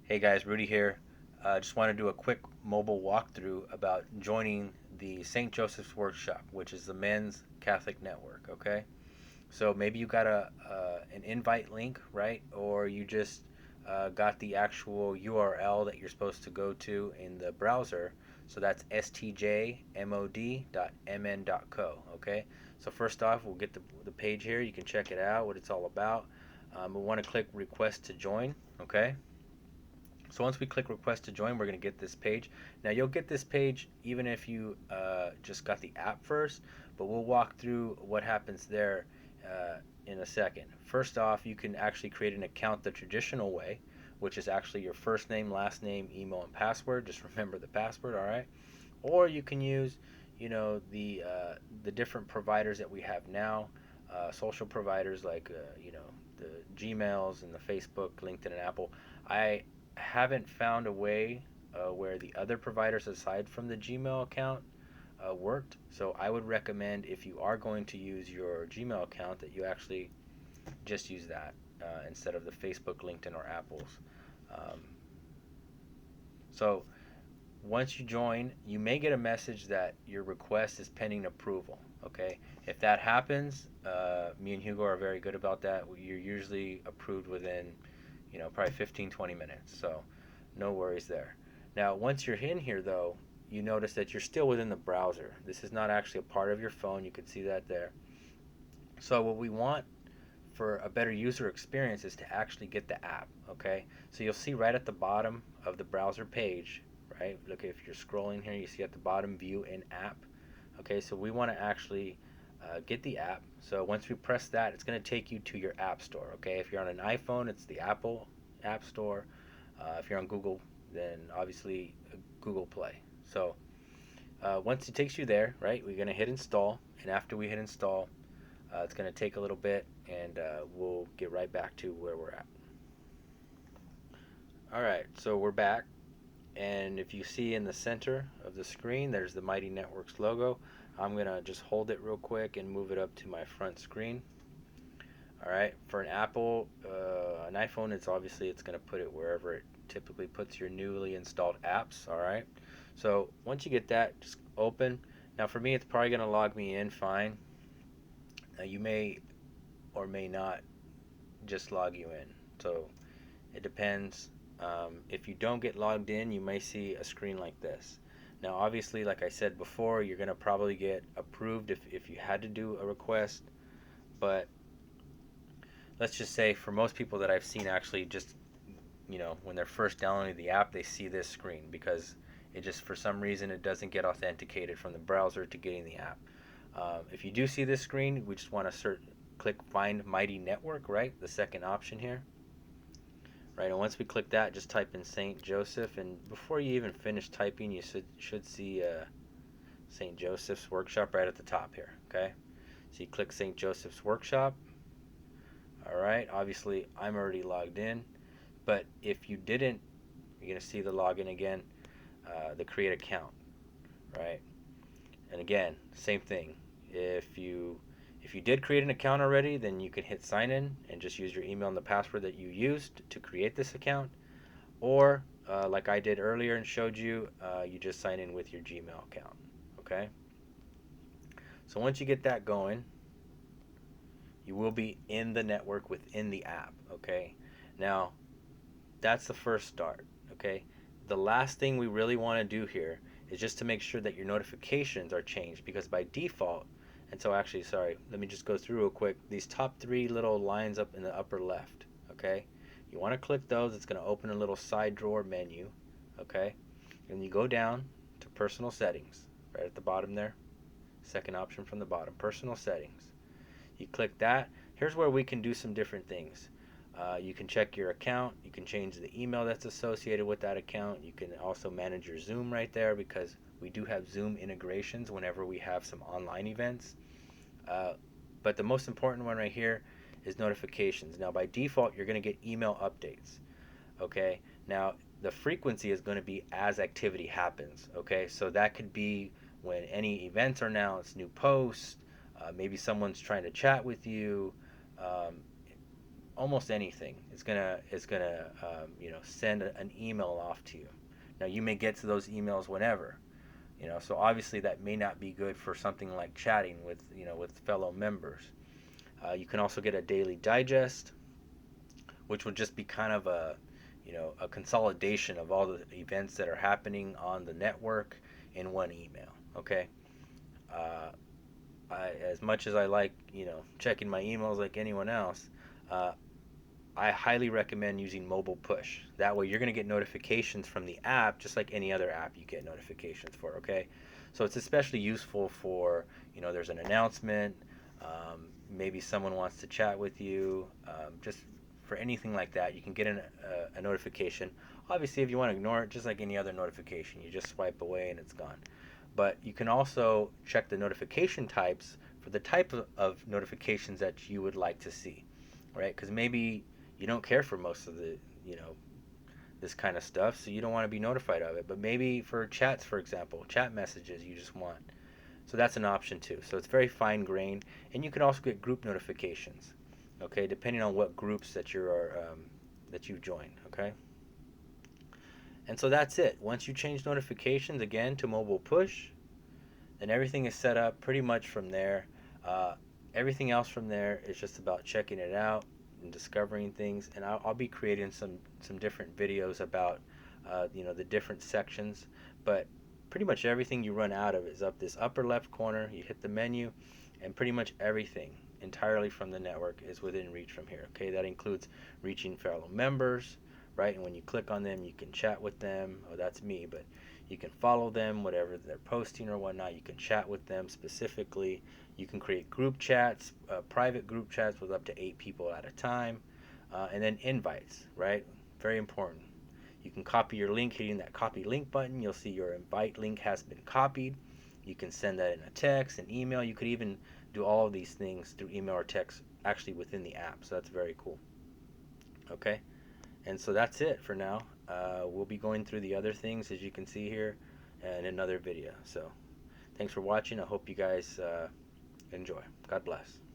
Hey guys, Rudy here. Just want to do a quick mobile walkthrough about joining the St. Joseph's Workshop, which is the men's Catholic network. Okay, so maybe you got an invite link, right? Or you just got the actual URL that you're supposed to go to in the browser. So that's stjmod.mn.co. Okay, so first off, we'll get the page here. You can check it out, what it's all about. We want to click request to join. Okay. So once we click request to join, we're going to get this page. Now you'll get this page even if you just got the app first, but we'll walk through what happens there in a second. First off, you can actually create an account the traditional way, which is actually your first name, last name, email, and password. Just remember the password, all right? Or you can use, the different providers that we have now, social providers like the Gmails and the Facebook, LinkedIn, and Apple. I haven't found a way where the other providers aside from the Gmail account worked. So I would recommend if you are going to use your Gmail account that you actually just use that instead of the Facebook, LinkedIn, or Apple's. Um, so once you join, you may get a message that your request is pending approval. Okay, if that happens, me and Hugo are very good about that. You're usually approved within, probably 15, 20 minutes. So no worries there. Now, once you're in here, though, you notice that you're still within the browser. This is not actually a part of your phone. You can see that there. So what we want for a better user experience is to actually get the app. Okay, so you'll see right at the bottom of the browser page, right? Look, if you're scrolling here, you see at the bottom view in app. Okay, so we want to actually get the app. So once we press that, it's going to take you to your app store. Okay, if you're on an iPhone, it's the Apple App Store. If you're on Google, then obviously Google Play. So once it takes you there, right, we're going to hit install. And after we hit install, it's going to take a little bit, and we'll get right back to where we're at. All right, so we're back. And if you see in the center of the screen, there's the Mighty Networks logo. I'm going to just hold it real quick and move it up to my front screen. All right, for an Apple, an iPhone, it's going to put it wherever it typically puts your newly installed apps. All right, so once you get that, just open. Now for me, it's probably going to log me in fine. Now you may or may not just log you in. So it depends. If you don't get logged in, you may see a screen like this. Now, obviously, like I said before, you're going to probably get approved if you had to do a request. But let's just say for most people that I've seen actually just, when they're first downloading the app, they see this screen because it just, for some reason, it doesn't get authenticated from the browser to getting the app. If you do see this screen, we just want to click Find Mighty Network, right? The second option here. Right, and once we click that, just type in St. Joseph, and before you even finish typing, you should see St. Joseph's Workshop right at the top here, okay? So you click St. Joseph's Workshop. All right, obviously I'm already logged in, but if you didn't, you're going to see the login again, the create account, right? And again, same thing. If you if you did create an account already, then you can hit sign in and just use your email and the password that you used to create this account. Or, like I did earlier and showed you, you just sign in with your Gmail account. Okay? So once you get that going, you will be in the network within the app. Okay? Now, that's the first start. Okay? The last thing we really want to do here is just to make sure that your notifications are changed because by default, and so actually, sorry, let me just go through real quick. These top three little lines up in the upper left. Okay? You want to click those. It's going to open a little side drawer menu. Okay? And you go down to personal settings right at the bottom there. Second option from the bottom, personal settings. You click that. Here's where we can do some different things. You can check your account. You can change the email that's associated with that account. You can also manage your Zoom right there because we do have Zoom integrations whenever we have some online events. Uh, but the most important one right here is notifications. Now, by default, you're going to get email updates. Okay, now the frequency is going to be as activity happens. Okay, so that could be when any events are announced, new posts, maybe someone's trying to chat with you, um, almost anything. It's gonna send an email off to you. Now you may get to those emails whenever, so obviously that may not be good for something like chatting with with fellow members. You can also get a daily digest, which would just be kind of a consolidation of all the events that are happening on the network in one email. Okay. Uh, as much as I like, checking my emails like anyone else, uh, I highly recommend using mobile push. That way you're going to get notifications from the app just like any other app you get notifications for, okay? So it's especially useful for, there's an announcement, maybe someone wants to chat with you, just for anything like that, you can get a notification. Obviously, if you want to ignore it, just like any other notification, you just swipe away and it's gone. But you can also check the notification types for the type of notifications that you would like to see, right? Because maybe you don't care for most of the, this kind of stuff, so you don't want to be notified of it. But maybe for chats, for example, chat messages, you just want. So that's an option too. So it's very fine grained, and you can also get group notifications, okay, depending on what groups that you join, okay. And so that's it. Once you change notifications again to mobile push, then everything is set up pretty much from there. Uh, Everything else from there is just about checking it out and discovering things. And I'll be creating some different videos about the different sections. But pretty much everything you run out of is up this upper left corner. You hit the menu, and pretty much everything entirely from the network is within reach from here. Okay, that includes reaching fellow members, right? And when you click on them, you can chat with them. Oh, that's me, but you can follow them, whatever they're posting or whatnot. You can chat with them specifically. You can create group chats, private group chats with up to 8 people at a time, and then invites, right? Very important. You can copy your link hitting that copy link button. You'll see your invite link has been copied. You can send that in a text, an email. You could even do all of these things through email or text actually within the app. So that's very cool. Okay. And so that's it for now. We'll be going through the other things as you can see here in another video. So thanks for watching. I hope you guys enjoy. God bless.